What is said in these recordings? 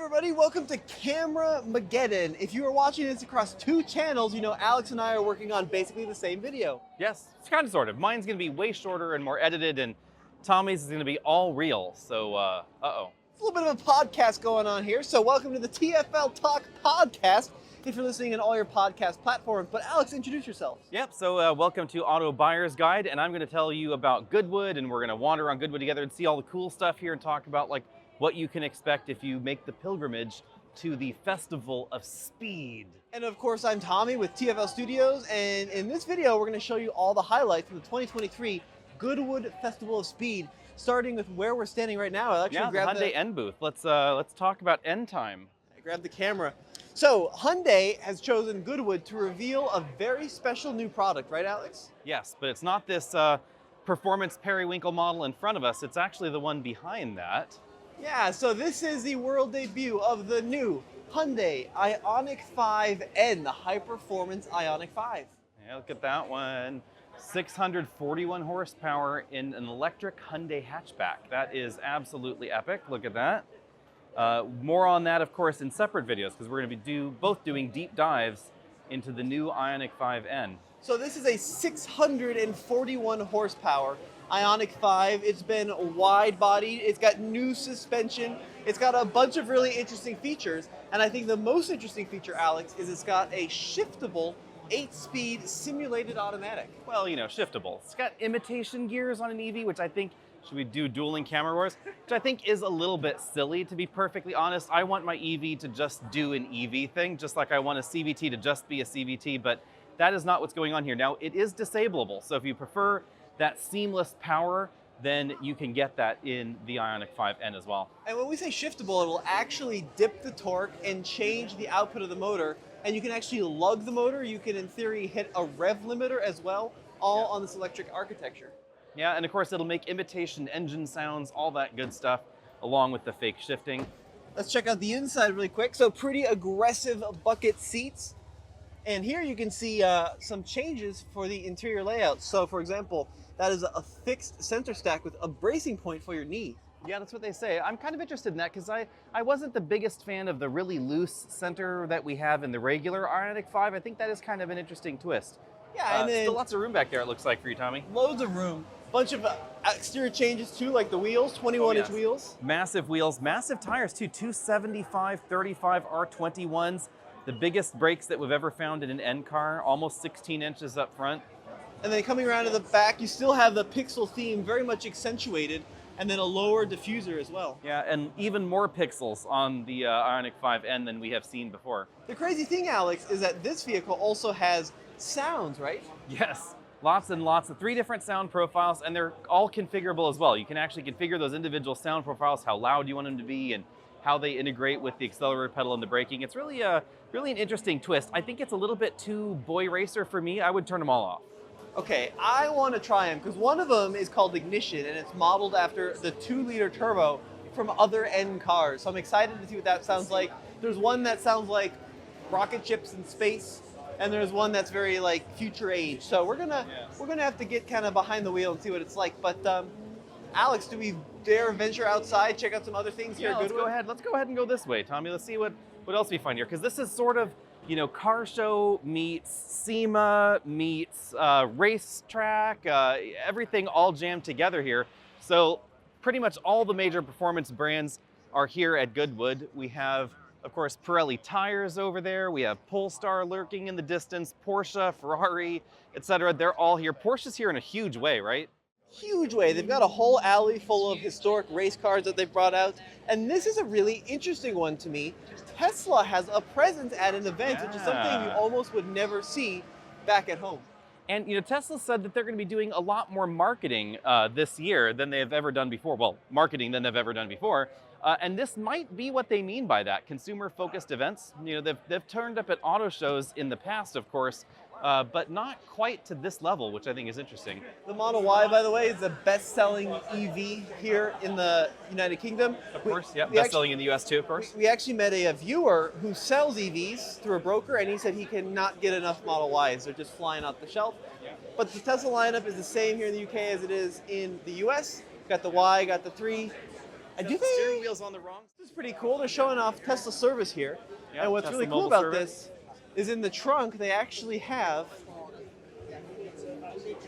everybody, welcome to Camera Mageddon. If you are watching this across two channels, you know Alex and I are working on basically the same video. Yes, it's kind of sort of. Mine's gonna be way shorter and more edited, and Tommy's is gonna be all real, so, uh-oh. It's a little bit of a podcast going on here, so welcome to the TFL Talk podcast, if you're listening on all your podcast platforms. But Alex, introduce yourself. Yep, so welcome to Auto Buyer's Guide, and I'm gonna tell you about Goodwood, and we're gonna wander around Goodwood together and see all the cool stuff here and talk about, like, what you can expect if you make the pilgrimage to the Festival of Speed. And of course, I'm Tommy with TFL Studios, and in this video, we're going to show you all the highlights from the 2023 Goodwood Festival of Speed, starting with where we're standing right now. I'll actually grab the Hyundai N booth. Let's talk about N time. I grabbed the camera. So Hyundai has chosen Goodwood to reveal a very special new product, right, Alex? Yes, but it's not this performance periwinkle model in front of us. It's actually the one behind that. Yeah, so this is the world debut of the new Hyundai Ioniq 5N, the high-performance Ioniq 5. Yeah, look at that one. 641 horsepower in an electric Hyundai hatchback. That is absolutely epic. Look at that. More on that, of course, in separate videos, because we're going to be both doing deep dives into the new Ioniq 5N. So this is a 641 horsepower Ioniq 5. It's been wide-bodied, it's got new suspension, it's got a bunch of really interesting features, and I think the most interesting feature, Alex, is it's got a shiftable 8-speed simulated automatic. Well, you know, shiftable. It's got imitation gears on an EV, which I think, should we do dueling camera wars? Which I think is a little bit silly, to be perfectly honest. I want my EV to just do an EV thing, just like I want a CVT to just be a CVT, but that is not what's going on here. Now, it is disableable, so if you prefer that seamless power, then you can get that in the Ioniq 5N as well. And when we say shiftable, it will actually dip the torque and change the output of the motor, and you can actually lug the motor. You can, in theory, hit a rev limiter as well, all on this electric architecture. Yeah, and of course, it'll make imitation engine sounds, all that good stuff, along with the fake shifting. Let's check out the inside really quick. So pretty aggressive bucket seats. And here you can see some changes for the interior layout. So for example, that is a fixed center stack with a bracing point for your knee. Yeah, that's what they say. I'm kind of interested in that because I wasn't the biggest fan of the really loose center that we have in the regular Ioniq 5. I think that is kind of an interesting twist. Yeah, and then still lots of room back there, it looks like, for you, Tommy. Loads of room. Bunch of exterior changes too, like the wheels, 21-inch wheels. Massive wheels, massive tires too, 275/35 R21s. The biggest brakes that we've ever found in an N car, almost 16 inches up front. And then coming around to the back, you still have the pixel theme very much accentuated, and then a lower diffuser as well. Yeah, and even more pixels on the Ioniq 5N than we have seen before. The crazy thing, Alex, is that this vehicle also has sounds, right? Yes, lots and lots of 3 different sound profiles, and they're all configurable as well. You can actually configure those individual sound profiles, how loud you want them to be, and how they integrate with the accelerator pedal and the braking. It's really an interesting twist. I think it's a little bit too boy racer for me. I would turn them all off. Okay, I want to try them because one of them is called Ignition, and it's modeled after the 2-liter turbo from other N cars. So I'm excited to see what that sounds like. There's one that sounds like rocket ships in space, and there's one that's very like future age. So we're gonna have to get kind of behind the wheel and see what it's like. But Alex, do we dare venture outside, check out some other things here? Yeah, let's go ahead and go this way, Tommy. Let's see what else we find here, because this is sort of, you know, car show meets SEMA meets racetrack, everything all jammed together here. So pretty much all the major performance brands are here at Goodwood. We have, of course, Pirelli tires over there. We have Polestar lurking in the distance, Porsche, Ferrari, etc. They're all here. Porsche's here in a huge way, right? Huge way. They've got a whole alley full of historic race cars that they've brought out. And this is a really interesting one to me. Tesla has a presence at an event, which is something you almost would never see back at home. And you know, Tesla said that they're going to be doing a lot more marketing this year than they have ever done before. Well, marketing than they've ever done before. And this might be what they mean by that, consumer-focused events. You know, they've turned up at auto shows in the past, of course, but not quite to this level, which I think is interesting. The Model Y, by the way, is the best-selling EV here in the United Kingdom. Of course, yeah, best-selling in the US too, of course. We actually met a viewer who sells EVs through a broker, and he said he cannot get enough Model Ys. They're just flying off the shelf. But the Tesla lineup is the same here in the UK as it is in the US. Got the Y, got the 3, Do they? Steering wheel's on the wrong. This is pretty cool. They're showing off Tesla service here. Yeah, and what's Tesla really cool mobile about service. this is in the trunk, they actually have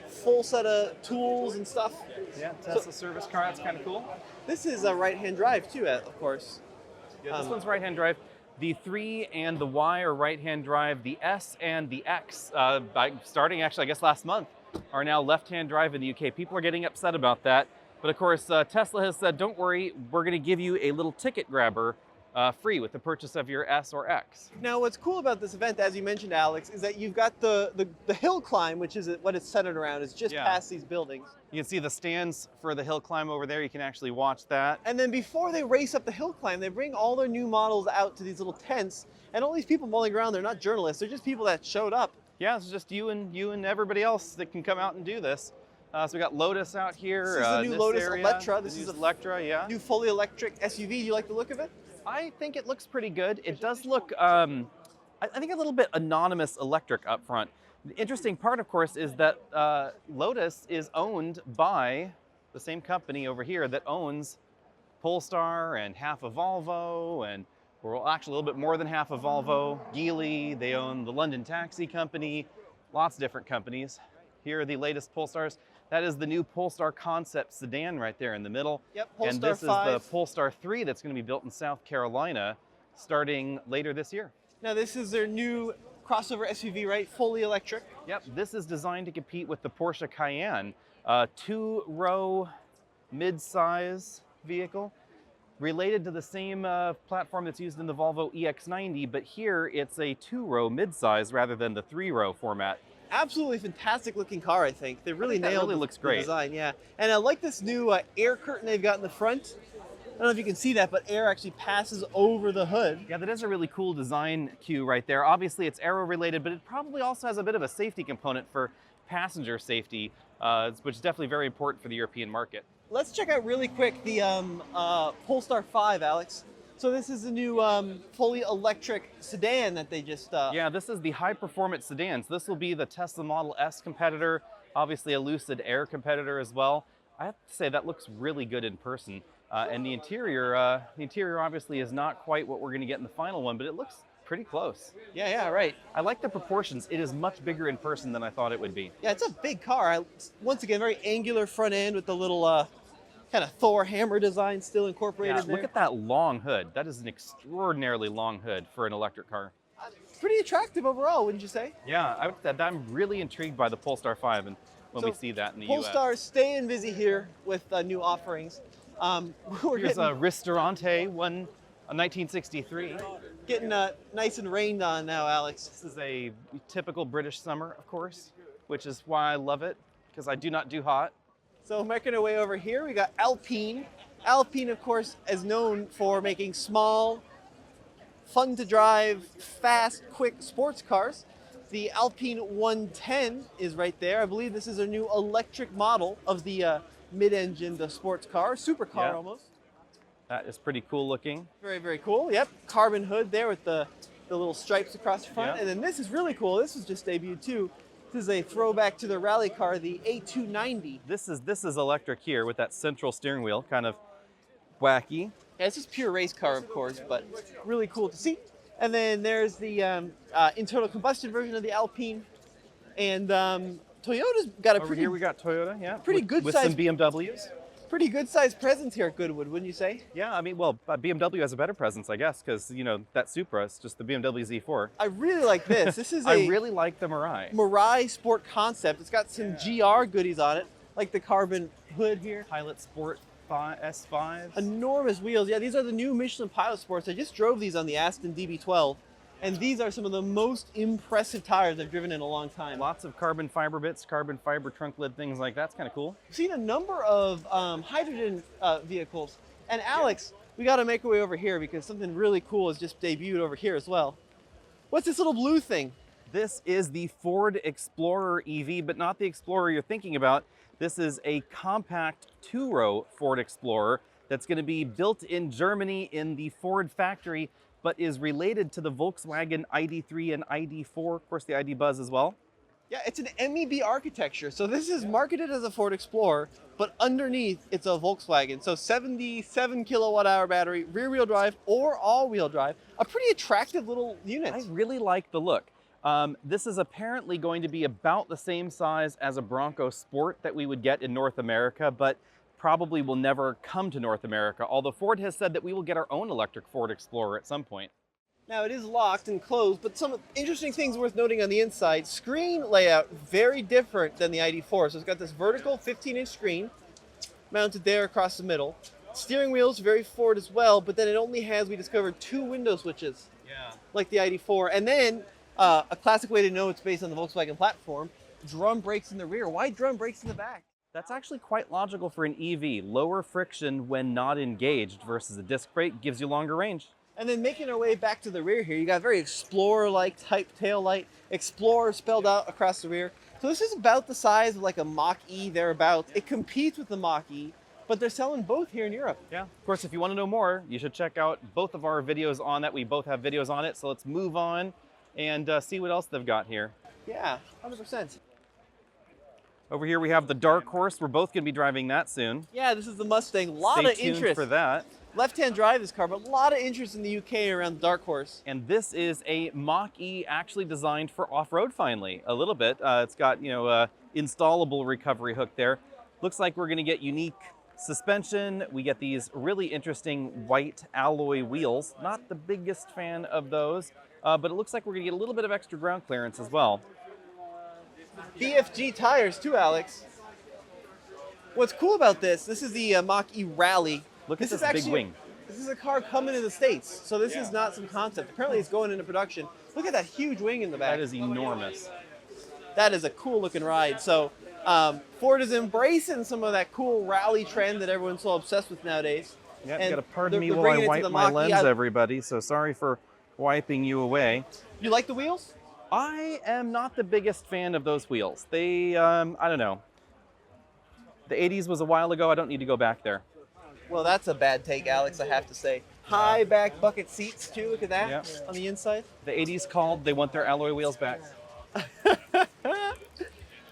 full set of tools and stuff. Yeah, Tesla service car. That's kind of cool. This is a right-hand drive too, of course. Yeah, this one's right-hand drive. The 3 and the Y are right-hand drive. The S and the X, starting actually, I guess last month, are now left-hand drive in the UK. People are getting upset about that. But of course, Tesla has said, don't worry, we're going to give you a little ticket grabber free with the purchase of your S or X. Now, what's cool about this event, as you mentioned, Alex, is that you've got the hill climb, which is what it's centered around, is just past these buildings. You can see the stands for the hill climb over there. You can actually watch that. And then before they race up the hill climb, they bring all their new models out to these little tents. And all these people mulling around, they're not journalists, they're just people that showed up. Yeah, it's just you and everybody else that can come out and do this. So we got Lotus out here. This is the new Lotus area. Electra. This is a Electra, yeah. new fully electric SUV. Do you like the look of it? I think it looks pretty good. It does look, I think a little bit anonymous electric up front. The interesting part, of course, is that Lotus is owned by the same company over here that owns Polestar and half of Volvo, and well, actually a little bit more than half of Volvo. Geely, they own the London Taxi Company, lots of different companies. Here are the latest Polestars. That is the new Polestar concept sedan right there in the middle. Yep, Polestar and this 5. is the Polestar 3 that's going to be built in South Carolina starting later this year. Now, this is their new crossover SUV, right? Fully electric. Yep, this is designed to compete with the Porsche Cayenne, a 2-row mid-size vehicle related to the same platform that's used in the Volvo EX90, but here it's a 2-row mid-size rather than the 3-row format. Absolutely fantastic looking car, I think. They really nailed really looks great. the design, yeah. And I like this new air curtain they've got in the front. I don't know if you can see that, but air actually passes over the hood. Yeah, that is a really cool design cue right there. Obviously, it's aero related, but it probably also has a bit of a safety component for passenger safety, which is definitely very important for the European market. Let's check out really quick the Polestar 5, Alex. So this is the new fully electric sedan that they just... Yeah, this is the high-performance sedan. So this will be the Tesla Model S competitor, obviously a Lucid Air competitor as well. I have to say that looks really good in person. And the interior obviously is not quite what we're going to get in the final one, but it looks pretty close. Yeah, right. I like the proportions. It is much bigger in person than I thought it would be. Yeah, it's a big car. Once again, very angular front end with the little kind of Thor hammer design still incorporated there. Look at that long hood. That is an extraordinarily long hood for an electric car. Pretty attractive overall, wouldn't you say? Yeah, I'm really intrigued by the Polestar 5 and when we see that in the US. Polestar staying busy here with new offerings. Here's a Ristorante, one, a 1963. Getting nice and rained on now, Alex. This is a typical British summer, of course, which is why I love it, because I do not do hot. So making our way over here, we got Alpine. Alpine, of course, is known for making small, fun to drive, fast, quick sports cars. The Alpine 110 is right there. I believe this is a new electric model of the mid-engined sports car, supercar almost. That is pretty cool looking. Very, very cool. Yep, carbon hood there with the little stripes across the front. Yep. And then this is really cool. This was just debuted too. This is a throwback to the rally car, the A290. This is electric here with that central steering wheel, kind of wacky. Yeah, it's just pure race car, of course, but really cool to see. And then there's the internal combustion version of the Alpine. And Toyota's got a Over here we got Toyota, yeah. pretty good with size- some BMWs. pretty good sized presence here at Goodwood, wouldn't you say? Yeah, I mean, well, BMW has a better presence, I guess, because, you know, that Supra is just the BMW Z4. I really like this. This is I really like the Mirai. Mirai Sport concept. It's got some GR goodies on it, like the carbon hood here. Pilot Sport S5. Enormous wheels. Yeah, these are the new Michelin Pilot Sports. I just drove these on the Aston DB12, and these are some of the most impressive tires I've driven in a long time. Lots of carbon fiber bits, carbon fiber trunk lid, things like that. It's kind of cool. I've seen a number of hydrogen vehicles. And Alex, we got to make our way over here because something really cool has just debuted over here as well. What's this little blue thing? This is the Ford Explorer EV, but not the Explorer you're thinking about. This is a compact 2-row Ford Explorer that's going to be built in Germany in the Ford factory, but is related to the Volkswagen ID3 and ID4, of course the ID Buzz as well. Yeah, it's an MEB architecture. So this is marketed as a Ford Explorer, but underneath it's a Volkswagen. So 77 kilowatt hour battery, rear wheel drive or all wheel drive. A pretty attractive little unit. I really like the look. This is apparently going to be about the same size as a Bronco Sport that we would get in North America, but probably will never come to North America, although Ford has said that we will get our own electric Ford Explorer at some point. Now it is locked and closed, but some interesting things worth noting on the inside. Screen layout, very different than the ID4. So it's got this vertical 15-inch screen mounted there across the middle. Steering wheel's very Ford as well, but then it only has, we discovered, 2 window switches. Yeah. Like the ID4. And then, a classic way to know it's based on the Volkswagen platform, drum brakes in the rear. Why drum brakes in the back? That's actually quite logical for an EV. Lower friction when not engaged versus a disc brake gives you longer range. And then making our way back to the rear here, you got very Explorer-like type taillight. Explorer spelled out across the rear. So this is about the size of like a Mach-E thereabouts. It competes with the Mach-E, but they're selling both here in Europe. Yeah, of course, if you want to know more, you should check out both of our videos on that. We both have videos on it, so let's move on and see what else they've got here. Yeah, 100%. Over here we have the Dark Horse. We're both going to be driving that soon. Yeah, this is the Mustang. A lot Stay of tuned interest. for that. Left-hand drive this car, but a lot of interest in the UK around the Dark Horse. And this is a Mach-E actually designed for off-road finally, a little bit. It's got, installable recovery hook there. Looks like we're going to get unique suspension. We get these really interesting white alloy wheels. Not the biggest fan of those, but it looks like we're going to get a little bit of extra ground clearance as well. BFG tires too, Alex. What's cool about this is the Mach-E Rally. Look at This this is big actually, wing. This is a car coming to the States, so this is not some concept. Apparently it's going into production. Look at that huge wing in the back. That is enormous. That is a cool looking ride. So Ford is embracing some of that cool rally trend that everyone's so obsessed with nowadays. Yeah, And you gotta pardon me they're while I bringing it to wipe the my Mach-E. lens, everybody, so sorry for wiping you away. You like the wheels? I am not the biggest fan of those wheels. They, I don't know. The 80s was a while ago. I don't need to go back there. Well, that's a bad take, Alex, I have to say. High back bucket seats, too. Look at that Yep. on the inside. The 80s called. They want their alloy wheels back.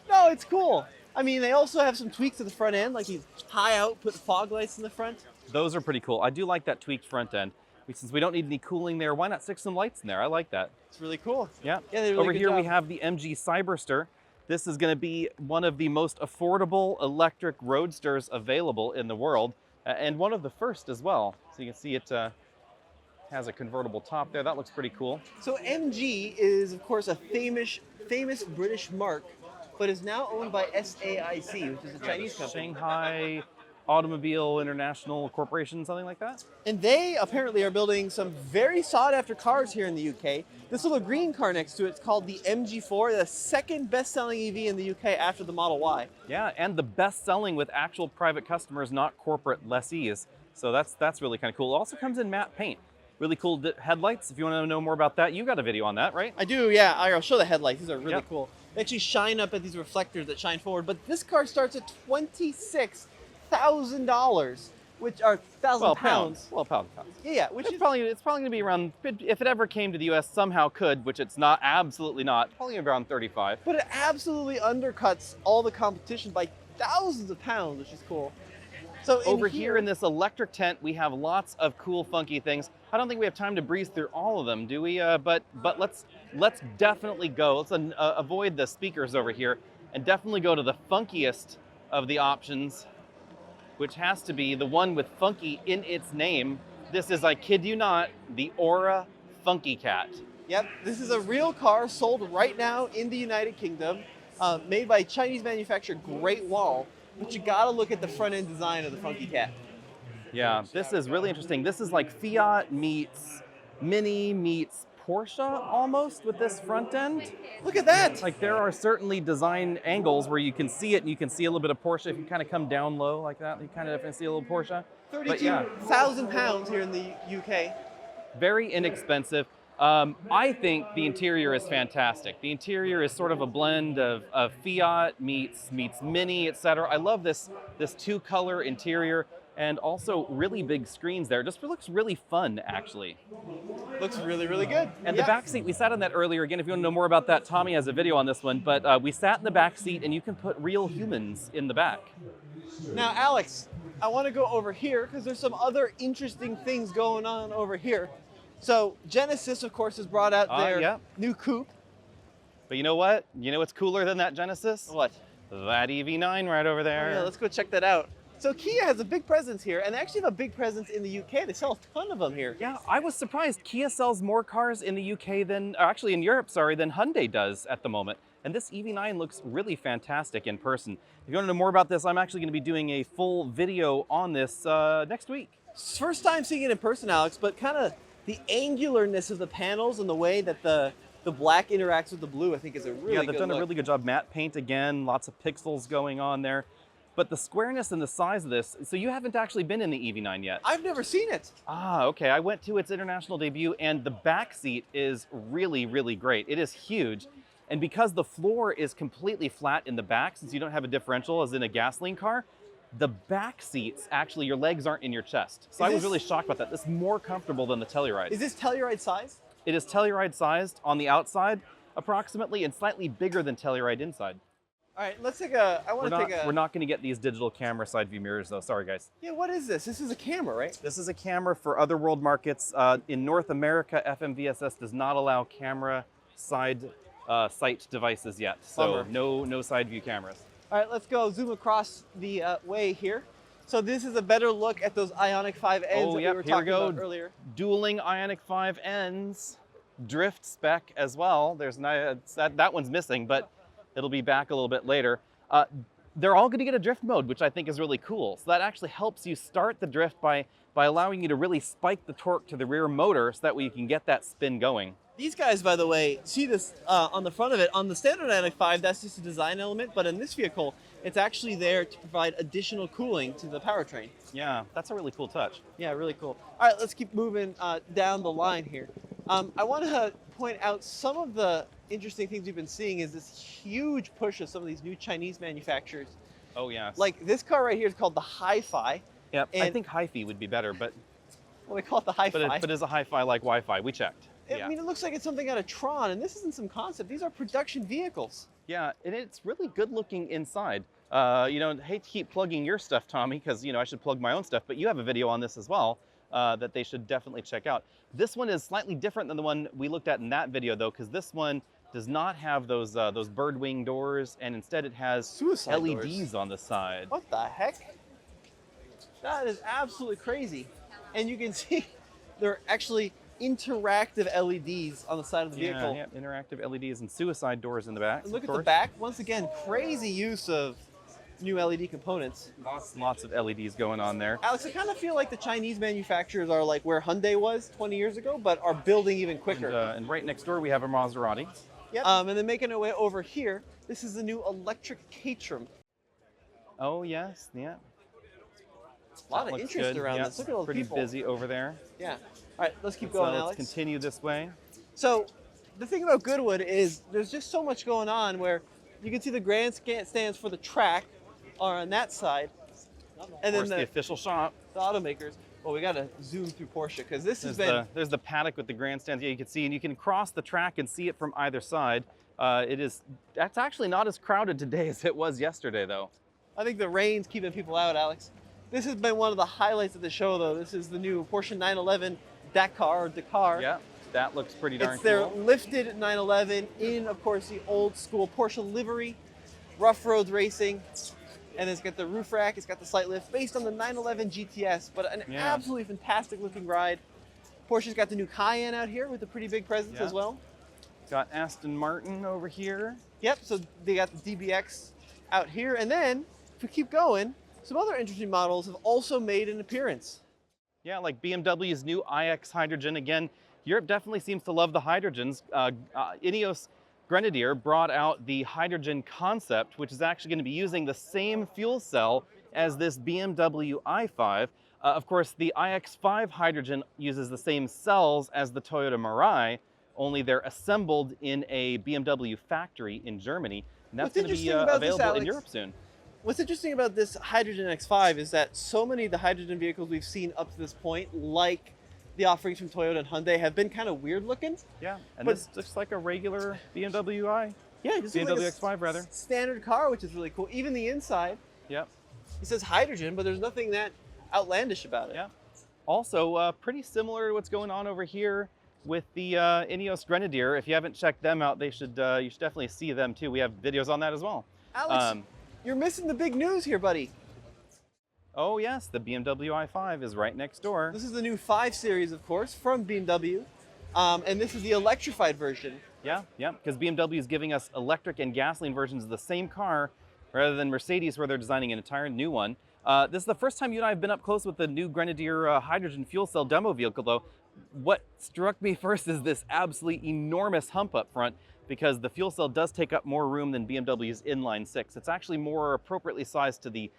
No, it's cool. I mean, they also have some tweaks to the front end, like these high output fog lights in the front. Those are pretty cool. I do like that tweaked front end. Since we don't need any cooling there, why not stick some lights in there? I like that. It's really cool. Yeah. Yeah, they did a really Over good here we job. have the MG Cyberster. This is going to be one of the most affordable electric roadsters available in the world, and one of the first as well. So you can see it has a convertible top there. That looks pretty cool. So MG is, of course, a famous British mark, but is now owned by SAIC, which is a Chinese company. Shanghai Automobile International Corporation, something like that? And they apparently are building some very sought-after cars here in the UK. This little green car next to it's called the MG4, the second best-selling EV in the UK after the Model Y. Yeah, and the best selling with actual private customers, not corporate lessees. So that's really kind of cool. It also comes in matte paint. Really cool headlights. If you want to know more about that, you got a video on that, right? I do, yeah. I'll show the headlights. These are really Yep. cool. They actually shine up at these reflectors that shine forward. But this car starts at $26,000, which are £1,000. Well, pounds. Yeah, which It's is probably going to be around, if it ever came to the US, somehow could, which it's not, absolutely not, probably around 35. But it absolutely undercuts all the competition by thousands of pounds, which is cool. So Over here in this electric tent, we have lots of cool, funky things. I don't think we have time to breeze through all of them, do we? But let's definitely go. Let's avoid the speakers over here and definitely go to the funkiest of the options, which has to be the one with funky in its name. This is, I kid you not, the Aura Funky Cat. Yep, this is a real car sold right now in the United Kingdom, made by Chinese manufacturer Great Wall. But you gotta look at the front end design of the Funky Cat. Yeah, this is really interesting. This is like Fiat meets Mini meets Porsche almost with this front end. Look at that! Like there are certainly design angles where you can see it and you can see a little bit of Porsche. If you kind of come down low like that, you kind of definitely see a little Porsche. But yeah, 32,000 pounds here in the UK. very inexpensive. I think the interior is fantastic. The interior is sort of a blend of Fiat meets Mini, etc. I love this two-color interior. and also really big screens there. Just looks really fun, actually. Looks really, really good. And the back seat, we sat on that earlier. Again, if you want to know more about that, Tommy has a video on this one. But we sat in the back seat, and you can put real humans in the back. Now, Alex, I want to go over here because there's some other interesting things going on over here. So Genesis, of course, has brought out their new coupe. But you know what? You know what's cooler than that Genesis? What? That EV9 right over there. Oh, yeah, let's go check that out. So Kia has a big presence here, and they actually have a big presence in the UK. They sell a ton of them here. Yeah, I was surprised. Kia sells more cars in the UK than, actually in Europe, sorry, than Hyundai does at the moment. And this EV9 looks really fantastic in person. If you want to know more about this, I'm actually going to be doing a full video on this next week. First time seeing it in person, Alex, but kind of the angularness of the panels and the way that the black interacts with the blue, I think is a really good Yeah, they've done a really good job. Matte paint again, lots of pixels going on there. But the squareness and the size of this, so you haven't actually been in the EV9 yet. I've never seen it. Ah, okay. I went to its international debut, and the back seat is really, really great. It is huge. And because the floor is completely flat in the back, since you don't have a differential as in a gasoline car, the back seats, actually, your legs aren't in your chest. So I was really shocked about that. This is more comfortable than the Telluride. Is this Telluride size? It is Telluride sized on the outside, approximately, and slightly bigger than Telluride inside. All right, let's take a, We're not going to get these digital camera side view mirrors though, sorry guys. Yeah, what is this? This is a camera, right? This is a camera for other world markets. In North America, FMVSS does not allow camera side sight devices yet. So no side view cameras. All right, let's go zoom across the way here. So this is a better look at those Ioniq 5Ns that we were talking about earlier. Dueling Ioniq 5Ns, drift spec as well. There's that one's missing, but it'll be back a little bit later. They're all going to get a drift mode, which I think is really cool. So that actually helps you start the drift by allowing you to really spike the torque to the rear motor so that way you can get that spin going. These guys, by the way, see this on the front of it. On the standard Ioniq 5, that's just a design element, but in this vehicle, it's actually there to provide additional cooling to the powertrain. Yeah, that's a really cool touch. Yeah, really cool. All right, let's keep moving down the line here. I want to point out some of the interesting things we've been seeing is this huge push of some of these new Chinese manufacturers. Oh, yes. Like this car right here is called the Hi-Fi. Yep, I think Hi-Fi would be better, but... Well, they call it the Hi-Fi. But it's a Hi-Fi like Wi-Fi, we checked. I mean, it looks like it's something out of Tron, and this isn't some concept. These are production vehicles. Yeah, and it's really good looking inside. You know, I hate to keep plugging your stuff, Tommy, because, you know, I should plug my own stuff, but you have a video on this as well that they should definitely check out. This one is slightly different than the one we looked at in that video, though, because this one does not have those bird wing doors, and instead it has suicide LEDs doors on the side. What the heck? That is absolutely crazy. And you can see they're actually interactive LEDs on the side of the vehicle. Yeah, interactive LEDs and suicide doors in the back. And look at the back. Once again, crazy use of new LED components. Lots of LEDs going on there. Alex, I kind of feel like the Chinese manufacturers are like where Hyundai was 20 years ago, but are building even quicker. And right next door we have a Maserati. Yep. And then making our way over here, this is the new electric Caterham. Oh yes, yeah. A lot of interest around this. Look at all the people. Pretty busy over there. Yeah. All right, let's keep going, Alex. Let's continue this way. So the thing about Goodwood is there's just so much going on where you can see the grandstands for the track are on that side. And then the official shop. The automakers. Well, we got to zoom through Porsche because this has been... There's the paddock with the grandstands. Yeah, you can see, and you can cross the track and see it from either side. That's actually not as crowded today as it was yesterday, though. I think the rain's keeping people out, Alex. This has been one of the highlights of the show, though. This is the new Porsche 911 Dakar. Yeah, that looks pretty darn cool. It's their lifted 911 in, of course, the old school Porsche livery, rough roads racing. And it's got the roof rack, it's got the slight lift, based on the 911 GTS, but an absolutely fantastic looking ride. Porsche's got the new Cayenne out here with a pretty big presence as well. Got Aston Martin over here. Yep, so they got the DBX out here. And then, if we keep going, some other interesting models have also made an appearance. Yeah, like BMW's new iX Hydrogen. Again, Europe definitely seems to love the hydrogens. Ineos Grenadier brought out the hydrogen concept, which is actually going to be using the same fuel cell as this BMW i5. Of course, the iX5 hydrogen uses the same cells as the Toyota Mirai, only they're assembled in a BMW factory in Germany. And that's going to be available in Europe soon. What's interesting about this hydrogen X5 is that so many of the hydrogen vehicles we've seen up to this point, like the offerings from Toyota and Hyundai, have been kind of weird looking. Yeah, and But- this looks like a regular BMW i. Yeah, it just looks BMW like X5 rather. standard car, which is really cool. Even the inside, Yep. it says hydrogen, but there's nothing that outlandish about it. Yeah. Also, pretty similar to what's going on over here with the Ineos Grenadier. If you haven't checked them out, you should definitely see them too. We have videos on that as well. Alex, you're missing the big news here, buddy. Oh yes, the BMW i5 is right next door. This is the new 5 Series, of course, from BMW. And this is the electrified version. Yeah, because BMW is giving us electric and gasoline versions of the same car rather than Mercedes, where they're designing an entire new one. This is the first time you and I have been up close with the new Grenadier hydrogen fuel cell demo vehicle, though. What struck me first is this absolutely enormous hump up front, because the fuel cell does take up more room than BMW's inline 6. It's actually more appropriately sized to the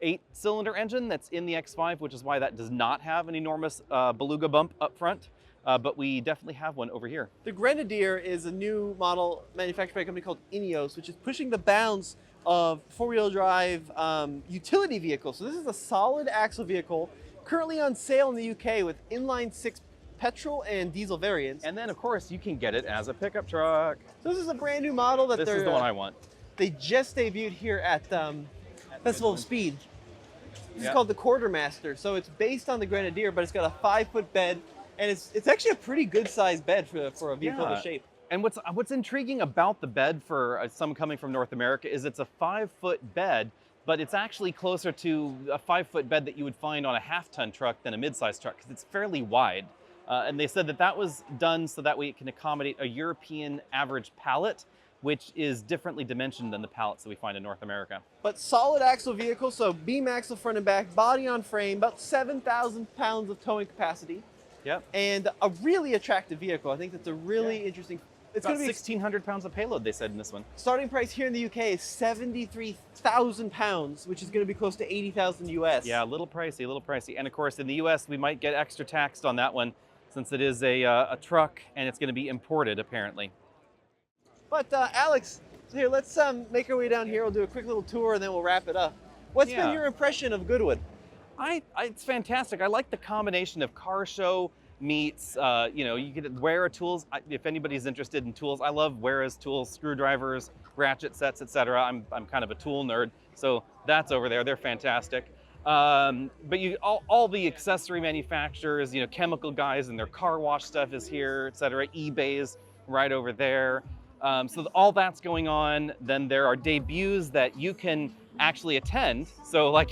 8-cylinder engine that's in the X5, which is why that does not have an enormous beluga bump up front. But we definitely have one over here. The Grenadier is a new model manufactured by a company called Ineos, which is pushing the bounds of four-wheel drive utility vehicles. So this is a solid axle vehicle currently on sale in the UK with inline 6 petrol and diesel variants. And then, of course, you can get it as a pickup truck. So this is a brand new model that This is the one I want. they just debuted here at Festival of Speed. This is Yeah. called the Quartermaster. So it's based on the Grenadier, but it's got a 5-foot bed, and it's actually a pretty good sized bed for a vehicle of Yeah. this shape. And what's intriguing about the bed for some coming from North America is it's a 5-foot bed, but it's actually closer to a 5-foot bed that you would find on a half-ton truck than a mid-size truck, because it's fairly wide. And they said that was done so that way it can accommodate a European average pallet, which is differently dimensioned than the pallets that we find in North America. But solid axle vehicle, so beam axle front and back, body on frame, about 7,000 pounds of towing capacity, Yep. and a really attractive vehicle. I think that's a really interesting. It's About going to be 1,600 pounds of payload, they said in this one. starting price here in the UK is 73,000 pounds, which is going to be close to 80,000 US. Yeah, a little pricey. And of course, in the US, we might get extra taxed on that one, since it is a truck and it's going to be imported, apparently. But Alex, so here, let's make our way down here. We'll do a quick little tour and then we'll wrap it up. What's been Yeah. your impression of Goodwood? It's fantastic. I like the combination of car show meets, you could Wera tools. If anybody's interested in tools, I love Wera's tools, screwdrivers, ratchet sets, etc. I'm kind of a tool nerd, so that's over there. They're fantastic. But all the accessory manufacturers, chemical guys and their car wash stuff is here, etc. eBay's right over there. So all that's going on. Then there are debuts that you can actually attend. So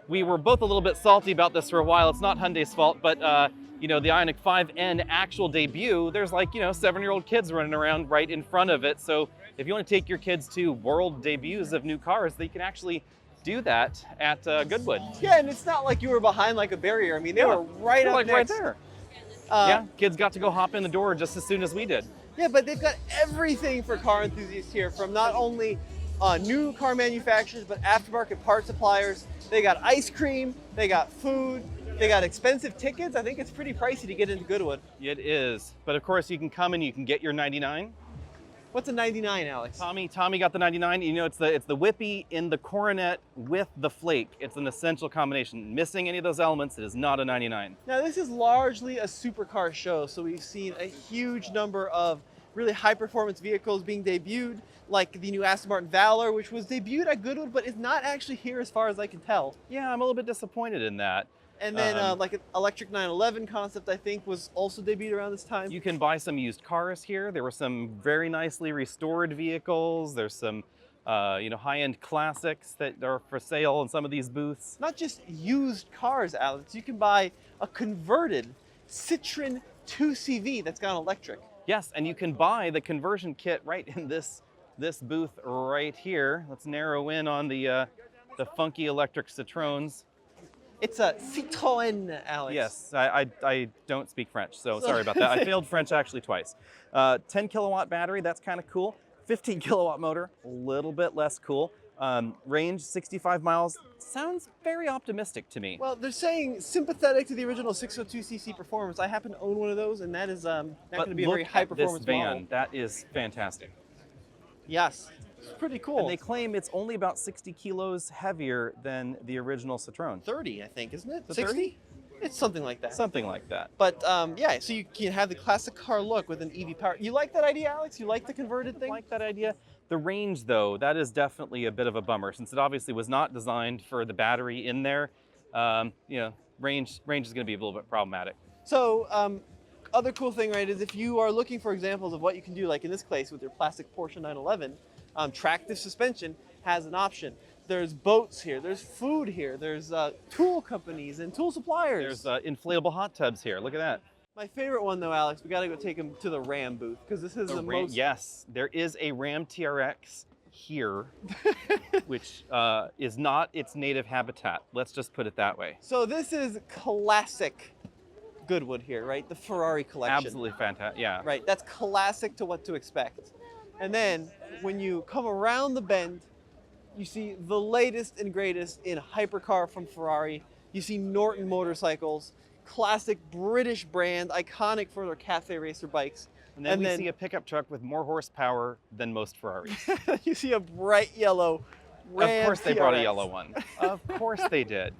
we were both a little bit salty about this for a while. It's not Hyundai's fault, but the Ioniq 5N actual debut, there's 7-year-old kids running around right in front of it. So if you want to take your kids to world debuts of new cars, they can actually do that at Goodwood. Yeah, and it's not like you were behind like a barrier. I mean, they were right They're up right next. there. Yeah, kids got to go hop in the door just as soon as we did. Yeah, but they've got everything for car enthusiasts here, from not only new car manufacturers, but aftermarket part suppliers. They got ice cream, they got food, they got expensive tickets. I think it's pretty pricey to get into Goodwood. It is. But of course, you can come and you can get your 99. What's a 99, Alex? Tommy got the 99. It's the whippy in the coronet with the flake. It's an essential combination. Missing any of those elements, it is not a 99. Now, this is largely a supercar show, so we've seen a huge number of really high-performance vehicles being debuted, like the new Aston Martin Valor, which was debuted at Goodwood, but is not actually here as far as I can tell. Yeah, I'm a little bit disappointed in that. And then like an electric 911 concept, I think, was also debuted around this time. You can buy some used cars here. There were some very nicely restored vehicles. There's some high-end classics that are for sale in some of these booths. Not just used cars, Alex. You can buy a converted Citroen 2CV that's gone electric. Yes, and you can buy the conversion kit right in this booth right here. Let's narrow in on the funky electric Citroens. It's a Citroën, Alex. Yes, I don't speak French, so sorry about that. I failed French actually twice. 10 kilowatt battery, that's kind of cool. 15 kilowatt motor, a little bit less cool. Range 65 miles, sounds very optimistic to me. Well, they're saying sympathetic to the original 602cc performance. I happen to own one of those, and that is not going to be a very high performance this van, model. that is fantastic. Yes. It's pretty cool. And they claim it's only about 60 kilos heavier than the original Citroen. 30, I think, isn't it? Is it 60? 30? It's something like that. Something like that. But yeah, so you can have the classic car look with an EV power. You like that idea, Alex? You like the converted thing? I like that idea. The range, though, that is definitely a bit of a bummer, since it obviously was not designed for the battery in there. You know, range is going to be a little bit problematic. So, other cool thing, right, is if you are looking for examples of what you can do, like in this case with your plastic Porsche 911, tractive suspension has an option. There's boats here, there's food here, there's tool companies and tool suppliers. There's inflatable hot tubs here. Look at that. My favorite one, though, Alex, we got to go take him to the Ram booth because this is the most. Yes, there is a Ram TRX here, which is not its native habitat. Let's just put it that way. So this is classic Goodwood here, right? The Ferrari collection. Absolutely fantastic. Yeah. Right, that's classic to what to expect. And then when you come around the bend, you see the latest and greatest in hypercar from Ferrari. You see Norton motorcycles, classic British brand, iconic for their cafe racer bikes. And then we see a pickup truck with more horsepower than most Ferraris. You see a bright yellow Ram Of course they TRX. brought a yellow one. Of course they did.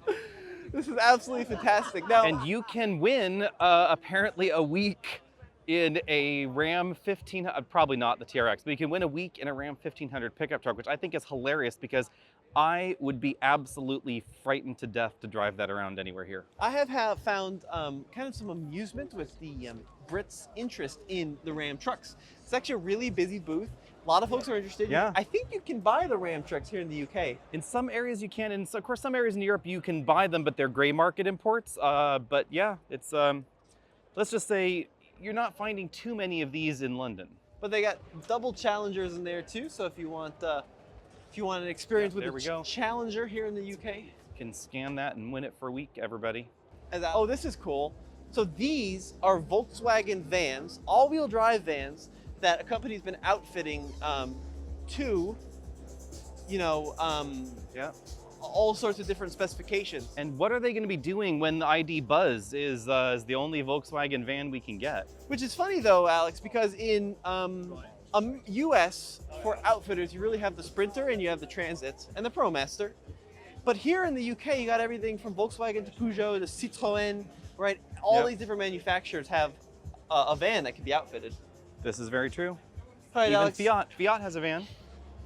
This is absolutely fantastic. Now, And you can win apparently a week in a Ram 1500, probably not the TRX, but you can win a week in a Ram 1500 pickup truck, which I think is hilarious because I would be absolutely frightened to death to drive that around anywhere here. I have found kind of some amusement with the Brits' interest in the Ram trucks. It's actually a really busy booth. A lot of folks are interested. Yeah. I think you can buy the Ram trucks here in the UK. In some areas you can, and so, of course some areas in Europe you can buy them, but they're gray market imports. But yeah, it's, let's just say you're not finding too many of these in London. But they got double Challengers in there too, so if you want an experience with a Challenger here in the UK. You can scan that and win it for a week, everybody. Oh, this is cool. So these are Volkswagen vans, all-wheel drive vans that a company's been outfitting to, you know, Yeah. all sorts of different specifications. And what are they going to be doing when the ID Buzz is the only Volkswagen van we can get? Which is funny though, Alex, because in US for outfitters, you really have the Sprinter and you have the Transit and the ProMaster. But here in the UK, you got everything from Volkswagen to Peugeot to Citroën, right? All these different manufacturers have a van that can be outfitted. This is very true. All right, Even Alex. Fiat has a van.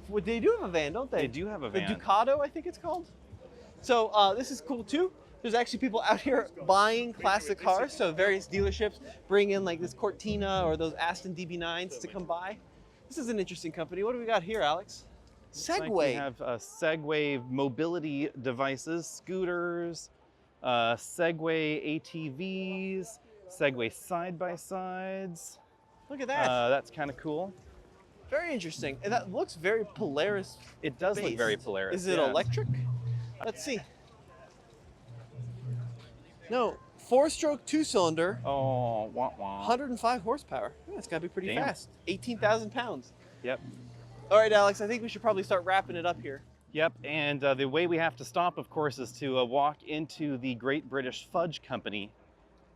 Well, they do have a van, don't they? They do have a van. The Ducato, I think it's called. So this is cool too. There's actually people out here buying classic cars. So various dealerships bring in like this Cortina or those Aston DB9s to come by. This is an interesting company. What do we got here, Alex? Segway. Like we have Segway mobility devices, scooters, Segway ATVs, Segway side-by-sides. Look at that. That's kind of cool. Very interesting. And that looks very Polaris. It does look very based. Polaris. Is it yeah. electric? Let's see. No, 4-stroke 2-cylinder, Oh, wah, wah. 105 horsepower. Yeah, it's got to be pretty Damn. fast. 18,000 pounds. Yep. All right, Alex, I think we should probably start wrapping it up here. Yep, and the way we have to stop, of course, is to walk into the Great British Fudge Company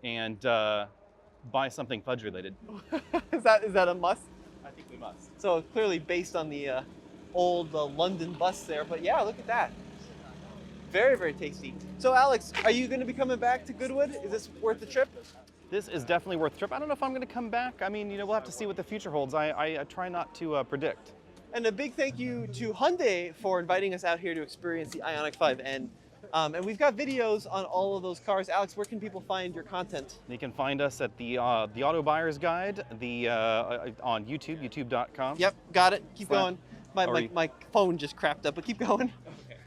and buy something fudge related. Is that a must? I think we must. So clearly based on the old London bus there, but yeah, look at that. Very, very tasty. So Alex, are you going to be coming back to Goodwood? Is this worth the trip? This is definitely worth the trip. I don't know if I'm going to come back. I mean, we'll have to see what the future holds. I try not to predict. And a big thank you to Hyundai for inviting us out here to experience the Ioniq 5N. And we've got videos on all of those cars. Alex, where can people find your content? You can find us at the Auto Buyer's Guide, on YouTube, youtube.com. Yep, got it. Keep going. Or My phone just crapped up, but keep going. Okay.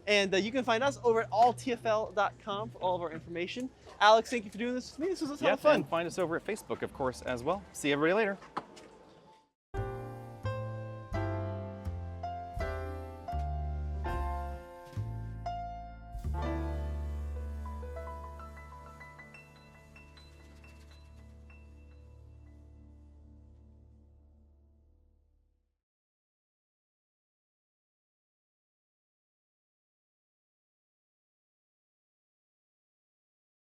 And you can find us over at alltfl.com for all of our information. Alex, thank you for doing this with me. This was a ton of fun. And find us over at Facebook, of course, as well. See everybody later.